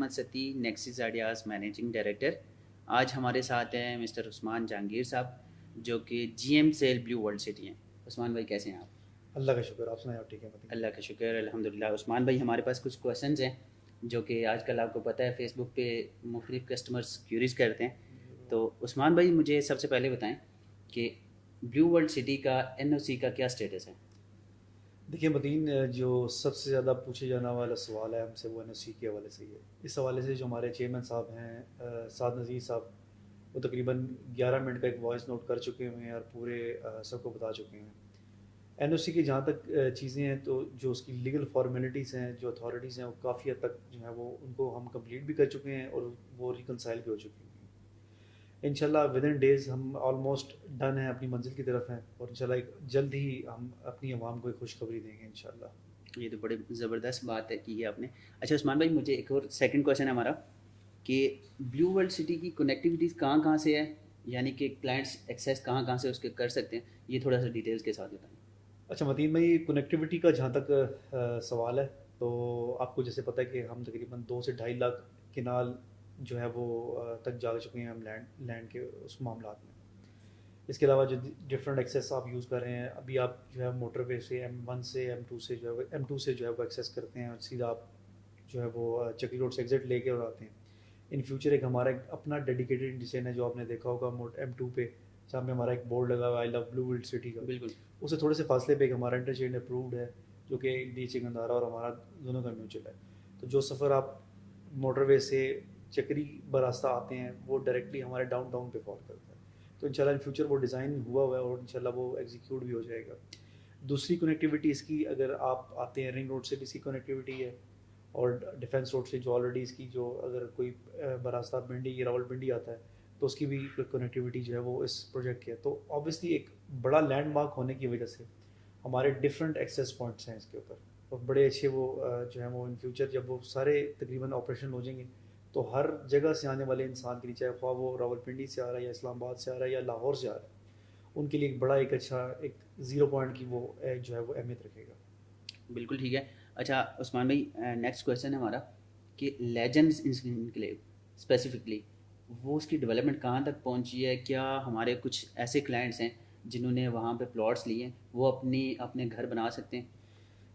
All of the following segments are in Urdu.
محمد ستی, نیکسس آئیڈیاز مینیجنگ ڈائریکٹر. آج ہمارے ساتھ ہیں مسٹر عثمان جہانگیر صاحب جو کہ G M sale Blue World City ہیں. عثمان بھائی کیسے ہیں آپ؟ اللہ کا شکر, آپ سنائیں آپ ٹھیک ہیں؟ اللہ کا شکر الحمد للہ. عثمان بھائی ہمارے پاس کچھ کویشچنز ہیں جو کہ آج کل آپ کو پتہ ہے فیس بک پہ مختلف کسٹمرز کیوریز کرتے ہیں. تو عثمان بھائی مجھے سب سے پہلے بتائیں کہ بلیو ورلڈ سٹی کا این او سی کا کیا اسٹیٹس ہے؟ دیکھیے متین, جو سب سے زیادہ پوچھے جانے والا سوال ہے ہم سے وہ این او سی کے حوالے سے ہی ہے. اس حوالے سے جو ہمارے چیئرمین صاحب ہیں سعد نذیر صاحب, وہ تقریباً 11 منٹ کا ایک وائس نوٹ کر چکے ہوئے ہیں اور پورے سب کو بتا چکے ہیں. این او سی کی جہاں تک چیزیں ہیں تو جو اس کی لیگل فارمیلٹیز ہیں, جو اتھارٹیز ہیں, وہ کافی حد تک جو ہے وہ ان کو ہم کمپلیٹ بھی کر چکے ہیں اور وہ ریکنسائل بھی ہو چکی ہیں. انشاءاللہ ود ان ڈیز ہم آلموسٹ ڈن ہیں, اپنی منزل کی طرف ہیں, اور انشاءاللہ ایک جلد ہی ہم اپنی عوام کو ایک خوشخبری دیں گے انشاءاللہ. یہ تو بڑے زبردست بات ہے کی ہے آپ نے. اچھا عثمان بھائی مجھے ایک اور سیکنڈ کویشچن ہے ہمارا کہ بلیو ورلڈ سٹی کی کنیکٹیوٹیز کہاں کہاں سے ہے, یعنی کہ کلائنٹس ایکسیس کہاں کہاں سے اس کے کر سکتے ہیں, یہ تھوڑا سا ڈیٹیلز کے ساتھ بتائیں. اچھا متین بھائی, کنیکٹیوٹی کا جہاں تک سوال ہے تو آپ کو جیسے پتہ ہے کہ ہم تقریباً 2 سے 2.5 لاکھ کنال جو ہے وہ تک جا چکے ہیں ہم لینڈ کے اس معاملات میں. اس کے علاوہ جو ڈفرینٹ ایکسیس آپ یوز کر رہے ہیں, ابھی آپ جو ہے موٹر وے سے M1 سے M2 سے جو ہے M2 سے جو ہے وہ ایکسیس کرتے ہیں اور سیدھا آپ جو ہے وہ چکی روڈ سے ایگزٹ لے کے اور آتے ہیں. ان فیوچر ایک ہمارا ایک اپنا ڈیڈیکیٹڈ انڈیسین ہے جو آپ نے دیکھا ہوگا M2 پہ, جہاں پہ ہمارا ایک بورڈ لگا ہوا ہے آئی لو بلیو ورلڈ سٹی کا. بالکل اس سے تھوڑے سے فاصلے پہ ایک ہمارا انٹرچینج اپرووڈ ہے جو کہ ڈی سی گندھارا اور ہمارا دونوں کا میوچل ہے. تو جو سفر آپ موٹر وے سے چکری براستہ آتے ہیں وہ ڈائریکٹلی ہمارے ڈاؤن ٹاؤن پہ فال کرتا ہے. تو انشاءاللہ ان فیوچر وہ ڈیزائن ہوا ہے اور انشاءاللہ وہ ایگزیکیوٹ بھی ہو جائے گا. دوسری کنیکٹیوٹی اس کی, اگر آپ آتے ہیں رنگ روڈ سے بھی اس کی کنیکٹیوٹی ہے, اور ڈیفینس روڈ سے جو آلریڈی اس کی جو اگر کوئی براستہ پنڈی یا راول پنڈی آتا ہے تو اس کی بھی کنیکٹیوٹی جو ہے وہ اس پروجیکٹ کی ہے. تو آبویسلی ایک بڑا لینڈ مارک ہونے کی وجہ سے ہمارے ڈفرینٹ ایکسیس پوائنٹس ہیں اس کے اوپر, اور بڑے اچھے وہ جو ہیں وہ ان فیوچر جب وہ سارے تقریباً آپریشن ہو جائیں گے تو ہر جگہ سے آنے والے انسان کے لیے, چاہے خواہ وہ راول پنڈی سے آ رہا ہے یا اسلام آباد سے آ رہا ہے یا لاہور سے آ رہا ہے, ان کے لیے ایک بڑا ایک اچھا ایک 0 پوائنٹ کی وہ جو ہے وہ اہمیت رکھے گا. بالکل ٹھیک ہے. اچھا عثمان بھائی نیکسٹ کویشچن ہے ہمارا کہ لیجنڈز انکلیو اسپیسیفکلی وہ اس کی ڈیولپمنٹ کہاں تک پہنچی ہے؟ کیا ہمارے کچھ ایسے کلائنٹس ہیں جنہوں نے وہاں پہ پلاٹس لیے ہیں, وہ اپنے گھر بنا سکتے ہیں؟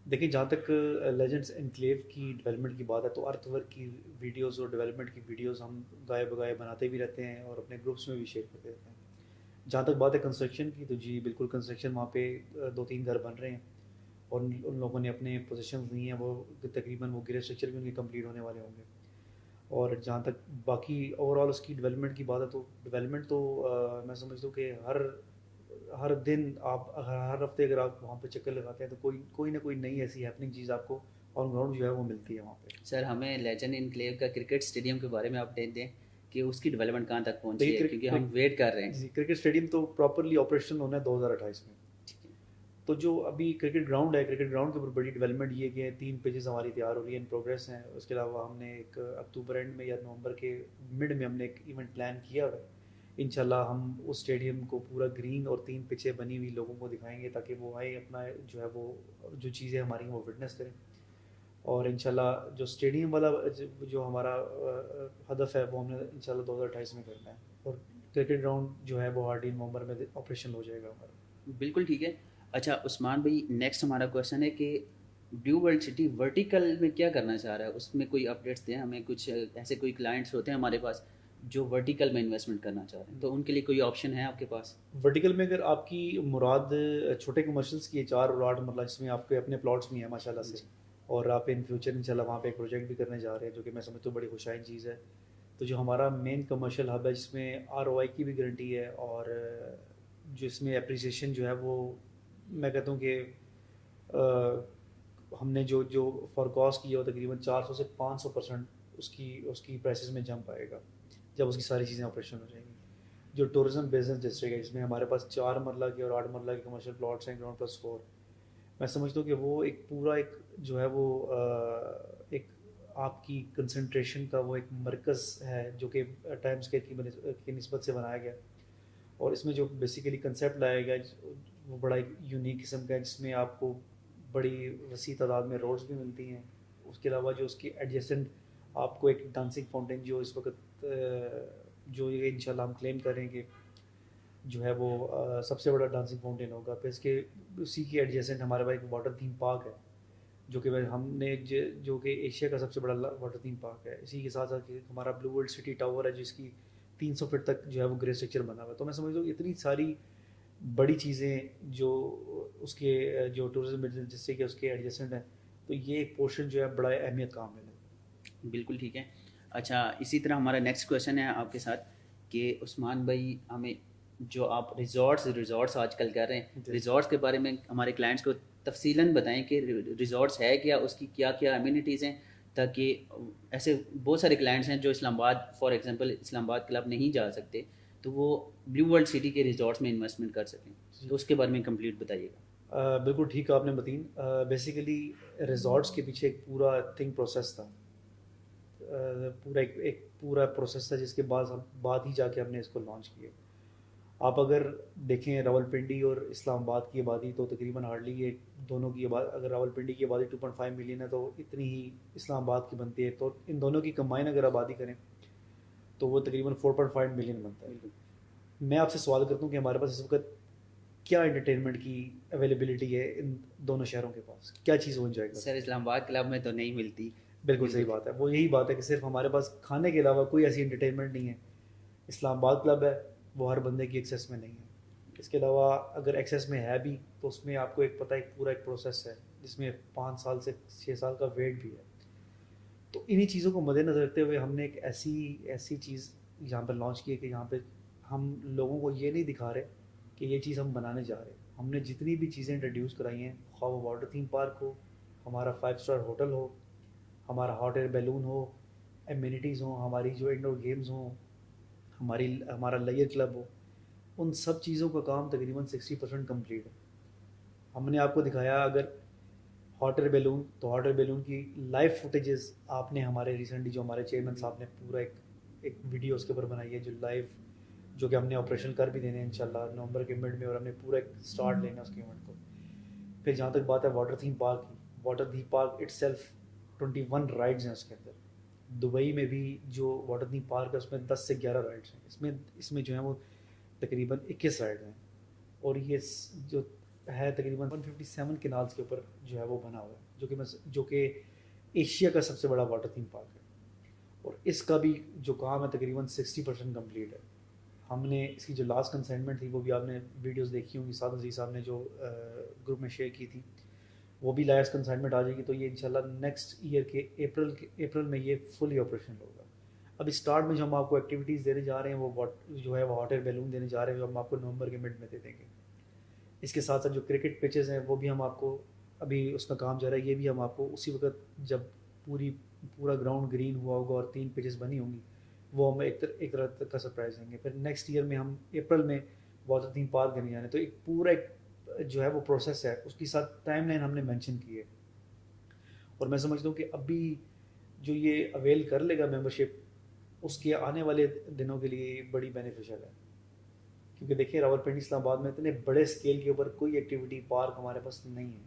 دیکھیں جہاں تک لیجنڈس انکلیو کی ڈیولپمنٹ کی بات ہے تو ارتھ ورک کی ویڈیوز اور ڈیولپمنٹ کی ویڈیوز ہم گائے بگائے بناتے بھی رہتے ہیں اور اپنے گروپس میں بھی شیئر کرتے رہتے ہیں. جہاں تک بات ہے کنسٹرکشن کی تو جی بالکل کنسٹرکشن وہاں پہ 2-3 گھر بن رہے ہیں اور ان لوگوں نے اپنے پوزیشنز لی ہیں, وہ تقریباً وہ گرے اسٹرکچر بھی ان کے کمپلیٹ ہونے والے ہوں گے. اور جہاں تک باقی اوور آل اس کی ڈیولپمنٹ کی بات ہے تو ڈیولپمنٹ تو میں سمجھتا ہوں کہ ہر دن آپ ہر ہفتے اگر آپ وہاں پہ چکر لگاتے ہیں تو کوئی نہ کوئی نئی ایسی ہیپننگ چیز آپ کو آن گراؤنڈ جو ہے وہ ملتی ہے وہاں پہ. سر ہمیں لیجنڈ انکلیو کا کرکٹ اسٹیڈیم کے بارے میں اپڈیٹ دیں کہ اس کی ڈیولپمنٹ کہاں تک پہنچی ہے, کیونکہ ہم ویٹ کر رہے ہیں. جی کرکٹ اسٹیڈیم تو پراپرلی آپریشن ہونا ہے 2028 میں. تو جو ابھی کرکٹ گراؤنڈ ہے, کرکٹ گراؤنڈ کے اوپر بڑی ڈیولپمنٹ یہ کہ 3 پیجز ہماری تیار ہو رہی ہیں, ان پروگریس ہیں. اس کے علاوہ ہم نے ایک اکتوبر اینڈ میں یا نومبر کے مڈ میں ہم نے ایک ایونٹ پلان کیا ہے. انشاءاللہ ہم اس اسٹیڈیم کو پورا گرین اور 3 پچیں بنی ہوئی لوگوں کو دکھائیں گے تاکہ وہ آئے اپنا جو ہے وہ جو چیزیں ہماری وہ وٹنس کریں. اور انشاءاللہ جو اسٹیڈیم والا جو ہمارا ہدف ہے وہ ہم نے انشاءاللہ 2028 میں کرنا ہے, اور کرکٹ گراؤنڈ جو ہے وہ ہارڈی نومبر میں آپریشن ہو جائے گا ہمارا. بالکل ٹھیک ہے. اچھا عثمان بھائی نیکسٹ ہمارا کویشچن ہے کہ بلیو ورلڈ سٹی ورٹیکل میں کیا کرنا چاہ رہا ہے, اس میں کوئی اپڈیٹس دیں ہمیں. کچھ ایسے کوئی کلائنٹس ہوتے ہیں ہمارے پاس جو ورٹیکل میں انویسٹمنٹ کرنا چاہ رہے ہیں, تو ان کے لیے کوئی آپشن ہے آپ کے پاس؟ ورٹیکل میں اگر آپ کی مراد چھوٹے کمرشلس کی 4 اور 8 مرلہ جس میں آپ کے اپنے پلاٹس بھی ہیں ماشاءاللہ سے, اور آپ ان فیوچر انشاءاللہ وہاں پہ ایک پروجیکٹ بھی کرنے جا رہے ہیں جو کہ میں سمجھتا ہوں بڑی خوشائن چیز ہے. تو جو ہمارا مین کمرشل ہب ہے جس میں ROI کی بھی گارنٹی ہے, اور جو اس میں اپریسیشن جو ہے وہ میں کہتا ہوں کہ ہم نے جو فورکاسٹ کیا وہ تقریباً 400 سے 500% اس کی پرائسز میں جمپ آئے گا جب اس کی ساری چیزیں آپریشن ہو جائیں گی. جو ٹورزم بزنس ڈسٹرکٹ ہے جس میں ہمارے پاس 4 مرلہ کی اور 8 مرلہ کے کمرشل پلاٹس ہیں گراؤنڈ پلس 4, میں سمجھتا ہوں کہ وہ ایک پورا ایک جو ہے وہ ایک آپ کی کنسنٹریشن کا وہ ایک مرکز ہے جو کہ ٹائم اسکیل کی نسبت سے بنایا گیا. اور اس میں جو بیسیکلی کنسیپٹ لایا گیا وہ بڑا ایک یونیک قسم کا ہے جس میں آپ کو بڑی وسیع تعداد میں روڈز بھی ملتی ہیں. اس کے علاوہ جو اس کی ایڈجسٹنٹ آپ کو ایک ڈانسنگ فاؤنٹین جو اس وقت جو یہ انشاءاللہ ہم کلیم کریں کہ جو ہے وہ سب سے بڑا ڈانسنگ فاؤنٹین ہوگا. پھر اس کے اسی کے ایڈجیسنٹ ہمارے پاس ایک واٹر تھیم پارک ہے جو کہ ہم نے جو کہ ایشیا کا سب سے بڑا واٹر تھیم پارک ہے. اسی کے ساتھ ساتھ ہمارا بلو ورلڈ سٹی ٹاور ہے جس کی 300 فٹ تک جو ہے وہ گرے اسٹرکچر بنا ہوا ہے. تو میں سمجھتا ہوں اتنی ساری بڑی چیزیں جو اس کے جو ٹورزم جس سے کہ اس کے ایڈجسٹنٹ ہیں, تو یہ ایک پورشن جو ہے بڑا اہمیت کا عامل ہے. بالکل ٹھیک ہے. اچھا اسی طرح ہمارا نیکسٹ کویشچن ہے آپ کے ساتھ کہ عثمان بھائی ہمیں جو آپ ریزورٹس آج کل کر رہے ہیں, ریزورٹس کے بارے میں ہمارے کلائنٹس کو تفصیلاً بتائیں کہ ریزورٹس ہے کیا, اس کی کیا کیا امینٹیز ہیں, تاکہ ایسے بہت سارے کلائنٹس ہیں جو اسلام آباد فار ایگزامپل اسلام آباد کلب نہیں جا سکتے تو وہ بلیو ورلڈ سٹی کے ریزورٹس میں انویسٹمنٹ کر سکیں, تو اس کے بارے میں کمپلیٹ بتائیے گا. بالکل ٹھیک ہے آپ نے متین. بیسیکلی ریزورٹس کے پیچھے ایک پورا تھنک پروسیس تھا, پورا ایک پورا پروسیس تھا جس کے بعد ہی جا کے ہم نے اس کو لانچ کیا. آپ اگر دیکھیں راولپنڈی اور اسلام آباد کی آبادی تو تقریباً ہارڈلی یہ دونوں کی اگر راولپنڈی کی آبادی 2.5 ملین ہے تو اتنی ہی اسلام آباد کی بنتی ہے, تو ان دونوں کی کمبائن اگر آبادی کریں تو وہ تقریباً 4.5 ملین بنتا ہے. میں آپ سے سوال کرتا ہوں کہ ہمارے پاس اس وقت کیا انٹرٹینمنٹ کی اویلیبلٹی ہے ان دونوں شہروں کے پاس, کیا چیز ہو جائے گا؟ سر اسلام آباد کلب میں تو نہیں ملتی. بالکل صحیح بات ہے, وہ یہی بات ہے کہ صرف ہمارے پاس کھانے کے علاوہ کوئی ایسی انٹرٹینمنٹ نہیں ہے. اسلام آباد کلب ہے وہ ہر بندے کی ایکسیس میں نہیں ہے. اس کے علاوہ اگر ایکسیس میں ہے بھی تو اس میں آپ کو ایک پتہ ایک پورا ایک پروسیس ہے جس میں 5 سال سے 6 سال کا ویٹ بھی ہے. تو انہی چیزوں کو مد نظر رکھتے ہوئے ہم نے ایک ایسی چیز یہاں پہ لانچ کی ہے کہ یہاں پہ ہم لوگوں کو یہ نہیں دکھا رہے کہ یہ چیز ہم بنانے جا رہے ہیں. ہم نے جتنی بھی چیزیں انٹروڈیوس کرائی ہیں, خواہ وہ واٹر تھیم پارک ہو, ہمارا 5 اسٹار ہوٹل ہو, ہمارا ہاٹ ایئر بیلون ہو, ایمینٹیز ہوں, ہماری جو انڈور گیمز ہوں, ہمارا لیئر کلب ہو, ان سب چیزوں کا کام تقریباً 60% کمپلیٹ ہے. ہم نے آپ کو دکھایا اگر ہاٹ ایئر بیلون, تو ہاٹ ایئر بیلون کی لائیو فوٹیجز آپ نے ہمارے ریسنٹلی جو ہمارے چیئرمین صاحب نے پورا ایک ویڈیو اس کے اوپر بنائی ہے جو لائیو, جو کہ ہم نے آپریشن کر بھی دینے ہیں انشاءاللہ نومبر کے مڈ میں, اور ہم نے پورا ایک سٹارٹ لینا اس کے ایونٹ کو. پھر جہاں تک بات ہے واٹر تھیم پارک کی, water theme park it self 21 rides ہیں اس کے اندر. دبئی میں بھی جو واٹر تھیم پارک ہے اس میں 10 سے 11 رائڈس ہیں. اس میں جو ہیں وہ تقریباً 21 رائڈ ہیں, اور یہ جو ہے تقریباً 157 کنالز کے اوپر جو ہے وہ بنا ہوا ہے, جو کہ ایشیا کا سب سے بڑا واٹر تھیم پارک ہے. اور اس کا بھی جو کام ہے تقریباً 60% کمپلیٹ ہے. ہم نے اس کی جو لاسٹ کنسائنمنٹ تھی وہ بھی آپ نے ویڈیوز دیکھی ہوں گی, سعد عزیز صاحب نے جو گروپ میں شیئر کی تھی, وہ بھی لاسٹ کنسائنمنٹ آ جائے گی. تو یہ انشاءاللہ نیکسٹ ایئر کے اپریل میں یہ فلی آپریشن ہوگا. اب اسٹارٹ میں جو ہم آپ کو ایکٹیویٹیز دینے جا رہے ہیں وہ جو ہے وہ ہاٹ ایئر بیلون دینے جا رہے ہیں جو ہم آپ کو نومبر کے مڈ میں دے دیں گے. اس کے ساتھ ساتھ جو کرکٹ پچز ہیں وہ بھی ہم آپ کو, ابھی اس کا کام جا رہا ہے, یہ بھی ہم آپ کو اسی وقت جب پورا گراؤنڈ گرین ہوا ہوگا اور 3 پچز بنی ہوں گی وہ ہم ایک طرح کا سرپرائز دیں گے. پھر نیکسٹ ایئر میں ہم اپریل میں واٹر تھیم پارک دینے جانے. تو ایک پورا ایک جو ہے وہ پروسیس ہے, اس کی ساتھ ٹائم لائن ہم نے مینشن کی ہے. اور میں سمجھتا ہوں کہ ابھی جو یہ اویل کر لے گا ممبرشپ, اس کے آنے والے دنوں کے لیے بڑی بینیفیشل ہے. کیونکہ دیکھیں راولپنڈی اسلام آباد میں اتنے بڑے اسکیل کے اوپر کوئی ایکٹیویٹی پارک ہمارے پاس نہیں ہے,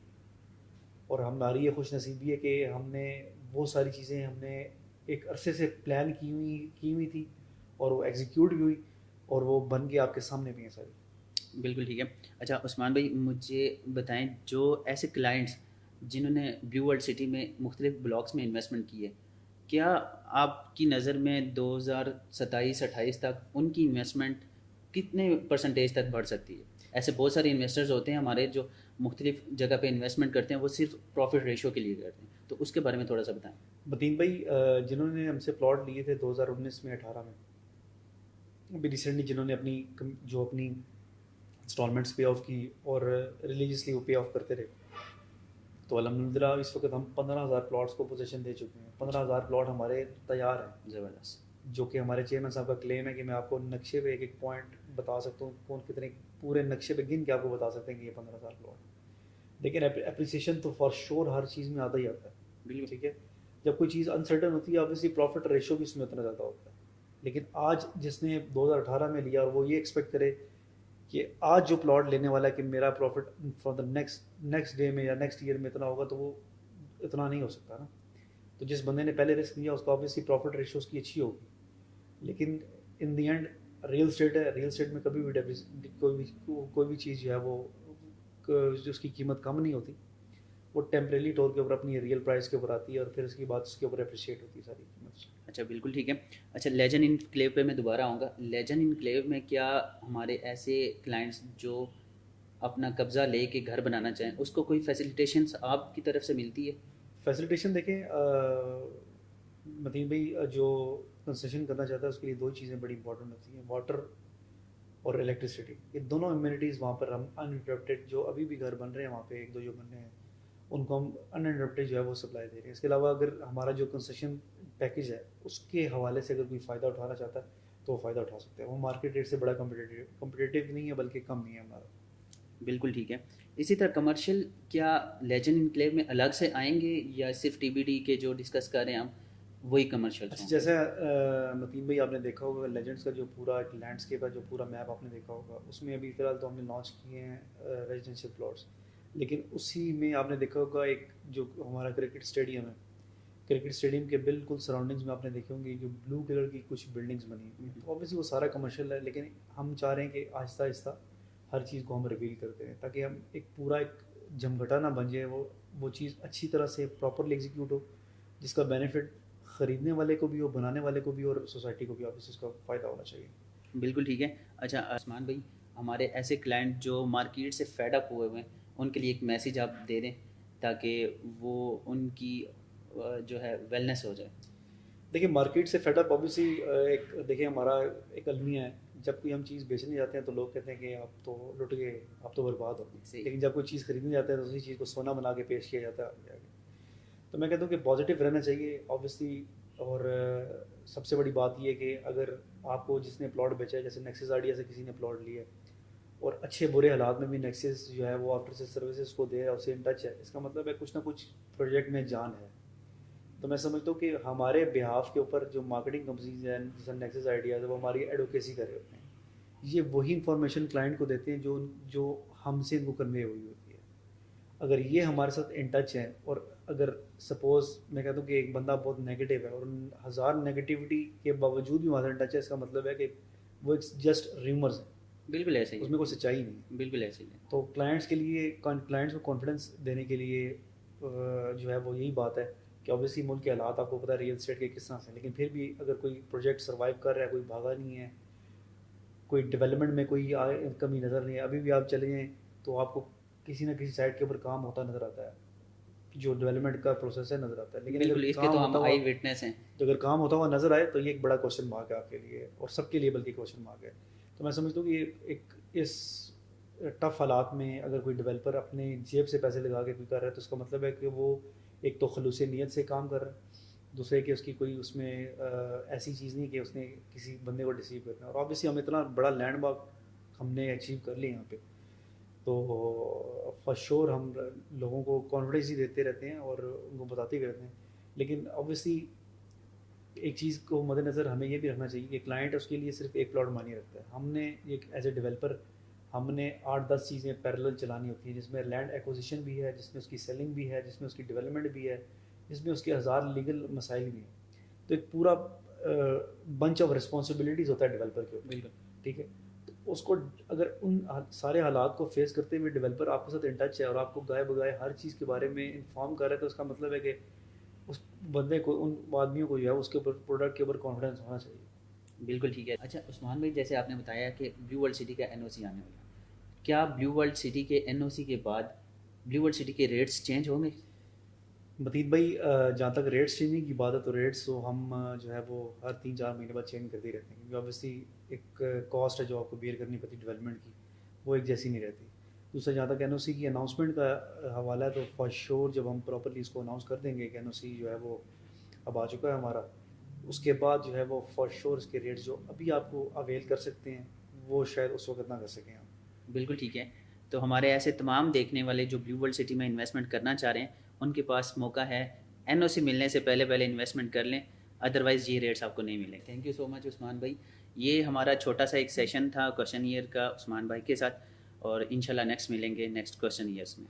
اور ہماری یہ خوش نصیبی ہے کہ ہم نے وہ ساری چیزیں ہم نے ایک عرصے سے پلان کی ہوئی تھی, اور وہ ایگزیکیوٹ بھی ہوئی, اور وہ بن کے آپ کے سامنے بھی ہیں ساری. بالکل ٹھیک ہے. اچھا عثمان بھائی مجھے بتائیں, جو ایسے کلائنٹس جنہوں نے بلیو ورلڈ سٹی میں مختلف بلاکس میں انویسٹمنٹ کی ہے, کیا آپ کی نظر میں 2027-28 تک ان کی انویسٹمنٹ کتنے پرسنٹیج تک بڑھ سکتی ہے؟ ایسے بہت سارے انویسٹرز ہوتے ہیں ہمارے جو مختلف جگہ پہ انویسٹمنٹ کرتے ہیں, وہ صرف پروفٹ ریشو کے لیے کرتے ہیں, تو اس کے بارے میں تھوڑا سا بتائیں. متین بھائی, جنہوں نے ہم سے پلاٹ لیے تھے 2019 میں 18 میں, ابھی ریسنٹلی جنہوں نے اپنی انسٹالمنٹس پے آف کی اور ریلیجیسلی وہ پے آف کرتے رہے, تو الحمدللہ اس وقت ہم 15,000 پلاٹس کو پوزیشن دے چکے ہیں. 15,000 پلاٹ ہمارے تیار ہیں, زبردست. جو کہ ہمارے چیئرمین صاحب کا کلیم ہے کہ میں آپ کو نقشے پہ ایک پوائنٹ بتا سکتا ہوں, کون کتنے پورے نقشے پہ گن کے آپ کو بتا سکتے ہیں کہ یہ 15,000 پلاٹ. لیکن اپریسیشن تو فار شور ہر چیز میں آتا ہی آتا ہے. بالکل ٹھیک ہے, جب کوئی چیز انسرٹن ہوتی ہے آبویسلی پروفٹ ریشو بھی اس میں اتنا زیادہ ہوتا ہے. لیکن آج جس نے 2018 میں لیا اور وہ یہ ایکسپیکٹ کرے کہ آج جو پلاٹ لینے والا ہے کہ میرا profit for the next day میں یا نیکسٹ ایئر میں اتنا ہوگا, تو وہ اتنا نہیں ہو سکتا نا. تو جس بندے نے پہلے رسک لیا اس کو آبویسلی پروفٹ ریشو اس کی اچھی ہوگی. لیکن ان دی اینڈ ریئل اسٹیٹ ہے, ریئل اسٹیٹ میں کبھی بھی کوئی بھی چیز جو ہے وہ جو اس کی قیمت کم نہیں ہوتی, وہ ٹیمپریلی طور کے اوپر اپنی ریئل پرائس کے اوپر آتی ہے اور پھر اس کی بات اس کے اوپر اپریشیٹ ہوتی ہے ساری قیمت. اچھا بالکل ٹھیک ہے. اچھا لیجن انکلیو پہ میں دوبارہ آؤں گا. لیجن انکلیو میں کیا ہمارے ایسے کلائنٹس جو اپنا قبضہ لے کے گھر بنانا چاہیں اس کو کوئی فیسیلیٹیشنس آپ کی طرف سے ملتی ہے؟ فیسیلیٹیشن دیکھیں متین بھائی, جو کنسٹرکشن کرنا چاہتا ہے اس کے لیے 2 چیزیں بڑی امپورٹنٹ ہوتی ہیں, واٹر اور الیکٹریسٹی. یہ دونوں امینٹیز وہاں پر ہم انٹرپٹیڈ جو ابھی بھی گھر بن رہے ہیں وہاں پہ 1-2 جو بن رہے ہیں ان کو ہم انٹرپٹیڈ جو ہے وہ سپلائی دے رہے ہیں. اس کے علاوہ اگر ہمارا جو کنسیشن پیکیج ہے اس کے حوالے سے اگر کوئی فائدہ اٹھانا چاہتا ہے تو وہ فائدہ اٹھا سکتے ہیں. وہ مارکیٹ ریٹ سے بڑا کمپٹیٹیو نہیں ہے بلکہ کم نہیں ہے ہمارا. بالکل ٹھیک ہے. اسی طرح کمرشل کیا لیجن انکلیو میں الگ سے آئیں گے یا صرف ٹی بی ڈی کے جو ڈسکس کر رہے ہیں ہم وہی کمرشل؟ اچھا جیسے متین بھائی آپ نے دیکھا ہوگا لیجنڈس کا جو پورا ایک لینڈسکیپ ہے جو پورا میپ آپ نے دیکھا ہوگا, اس میں ابھی فی الحال تو ہم نے لانچ کیے ہیں ریزیڈینشیل پلاٹس. لیکن اسی میں آپ نے دیکھا ہوگا ایک جو ہمارا کرکٹ اسٹیڈیم ہے, کرکٹ اسٹیڈیم کے بالکل سراؤنڈنگز میں آپ نے دیکھے ہوں گے جو بلو کلر کی کچھ بلڈنگس بنی ہیں. تو اوبیسلی وہ سارا کمرشل ہے, لیکن ہم چاہ رہے ہیں کہ آہستہ آہستہ ہر چیز کو ہم ریویل کرتے ہیں تاکہ ہم ایک پورا ایک جھمگھٹا نہ بن جائے, وہ چیز اچھی طرح سے پراپرلی ایگزیکیوٹ ہو جس کا بینیفٹ خریدنے والے کو بھی ہو, بنانے والے کو بھی اور سوسائٹی کو بھی آبویسلی اس کا فائدہ ہونا چاہیے. بالکل ٹھیک ہے. اچھا عثمان بھائی, ہمارے ایسے کلائنٹ جو مارکیٹ سے فیڈ اپ ہوئے ہوئے ہیں ان کے لیے ایک میسیج آپ دے دیں تاکہ وہ ان کی جو ہے ویلنس ہو جائے. دیکھیں مارکیٹ سے فیڈ اپ اوبیسلی ایک دیکھیں ہمارا ایک المیہ ہے, جب کوئی ہم چیز بیچنے جاتے ہیں تو لوگ کہتے ہیں کہ آپ تو لٹ گئے, آپ تو برباد ہو گئے. لیکن جب کوئی چیز خریدنے جاتے ہیں تو اسی چیز کو سونا بنا کے پیش کیا جاتا ہے. تو میں کہتا ہوں کہ پازیٹیو رہنا چاہیے اوبیسلی. اور سب سے بڑی بات یہ کہ اگر آپ کو جس نے پلاٹ بیچا ہے, جیسے نیکسس آئیڈیا سے کسی نے پلاٹ لیا ہے اور اچھے برے حالات میں بھی نیکسس جو ہے وہ آفٹر سے سروسز کو دے رہا ہے, اسے ان ٹچ ہے, اس کا مطلب ہے کچھ نہ کچھ پروجیکٹ میں جان ہے. تو میں سمجھتا ہوں کہ ہمارے بہاف کے اوپر جو مارکیٹنگ کمپنیز ہیں جیسے نیکسس آئیڈیاز ہے وہ ہماری ایڈوکیسی کر رہے ہوتے ہیں. یہ وہی انفارمیشن کلائنٹ کو دیتے ہیں جو ہم سے ان کو کنوے ہوئی ہوتی ہے. اگر یہ ہمارے ساتھ ان ٹچ ہیں, اور اگر سپوز میں کہتا ہوں کہ ایک بندہ بہت نیگیٹو ہے اور 1000 نیگیٹیوٹی کے باوجود بھی وہاں سے ان ٹچ ہے, اس کا مطلب ہے کہ وہ ایک جسٹ ریومرز ہیں. بالکل ایسے ہی, اس میں کوئی سچائی نہیں ہے. بالکل ایسے ہی. تو کلائنٹس کے لیے, کلائنٹس کو کانفیڈنس دینے کے لیے جو ہے وہ یہی بات ہے کہ اوبیسلی ملک کے حالات آپ کو پتہ ہے ریئل اسٹیٹ کے کس طرح سے, لیکن پھر بھی اگر کوئی پروجیکٹ سروائیو کر رہا ہے, کوئی بھاگا نہیں ہے, کوئی ڈیولپمنٹ میں کوئی کمی نظر نہیں ہے, ابھی بھی آپ چلے جائیں تو آپ کو کسی نہ کسی سائٹ کے اوپر کام ہوتا نظر آتا ہے, جو ڈیولپمنٹ کا پروسیس ہے نظر آتا ہے. لیکن بالکل اس کے تو ہم آئی وٹنس ہیں. اگر کام ہوتا ہوا نظر آئے تو یہ ایک بڑا کوشچن مارک ہے آپ کے لیے اور سب کے لیے بلکہ کوشچن مارک ہے. تو میں سمجھتا ہوں کہ ایک اس ٹف حالات میں اگر کوئی ڈیولپر اپنے جیب سے پیسے لگا کے کوئی کر رہا ہے تو اس کا مطلب ہے کہ وہ ایک تو خلوص نیت سے کام کر رہا ہے, دوسرے کہ اس کی کوئی اس میں ایسی چیز نہیں کہ اس نے کسی بندے کو ڈیسیو کرنا ہے. اور آبویسلی ہم اتنا بڑا لینڈ مارک ہم نے اچیو کر لیا یہاں پہ, تو فار شور ہم لوگوں کو کانفیڈنس ہی دیتے رہتے ہیں اور ان کو بتاتے بھی رہتے ہیں. لیکن آبویسلی ایک چیز کو مد نظر ہمیں یہ بھی رکھنا چاہیے کہ کلائنٹ اس کے لیے صرف ایک پلاٹ مانی رکھتا ہے. ہم نے ایک ایز اے ڈیولپر ہم نے 8-10 چیزیں پیرلل چلانی ہوتی ہیں, جس میں لینڈ ایکوزیشن بھی ہے, جس میں اس کی سیلنگ بھی ہے, جس میں اس کی ڈیولپمنٹ بھی ہے, جس میں اس کے 1000 لیگل مسائل بھی ہیں. تو ایک پورا بنچ آف رسپانسبلٹیز ہوتا ہے ڈیولپر کے اوپر. بالکل ٹھیک ہے, تو اس کو اگر ان سارے حالات کو فیس کرتے ہوئے ڈیولپر آپ کے ساتھ ان ٹچ ہے اور آپ کو گائے بگائے ہر چیز کے بارے میں انفارم کر رہا ہے, تو اس کا مطلب ہے کہ اس بندے کو, ان آدمیوں کو جو ہے اس کے اوپر پروڈکٹ کے اوپر کانفیڈنس ہونا چاہیے. بالکل ٹھیک ہے. اچھا عثمان بھائی, جیسے آپ نے بتایا کہ بلیو ورلڈ سٹی کا این او سی آنے والا, کیا بلیو ورلڈ سٹی کے این او سی کے بعد بلیو ورلڈ سٹی کے ریٹس چینج ہوں گے؟ متین بھائی جہاں تک ریٹس چینجنگ کی بات ہے تو ریٹس تو ہم جو ہے وہ ہر 3-4 مہینے بعد چینج کرتے ہی رہتے ہیں, کیونکہ اوبیسلی ایک کاسٹ ہے جو آپ کو بیئر کرنی پڑتی ڈیولپمنٹ کی, وہ ایک جیسی نہیں رہتی. دوسرا جہاں تک این او سی کی اناؤنسمنٹ کا حوالہ ہے تو فار شور جب ہم پراپرلی اس کو اناؤنس کر دیں گے کہ این او سی جو ہے وہ اب آ چکا ہے ہمارا, اس کے بعد جو ہے وہ فار شور اس کے ریٹس جو ابھی آپ کو اویل کر سکتے ہیں وہ شاید اس وقت نہ کر سکیں ہم. بالکل ٹھیک ہے. تو ہمارے ایسے تمام دیکھنے والے جو بلیو ورلڈ سٹی میں انویسٹمنٹ کرنا چاہ رہے ہیں ان کے پاس موقع ہے این او سی ملنے سے پہلے انویسٹمنٹ کر لیں, ادروائز یہ ریٹس آپ کو نہیں ملیں. تھینک یو سو مچ عثمان بھائی. یہ ہمارا چھوٹا سا ایک سیشن تھا کویشچن ایئر کا عثمان بھائی کے ساتھ, اور انشاءاللہ نیکسٹ ملیں گے نیکسٹ کویشچن ایئرس میں.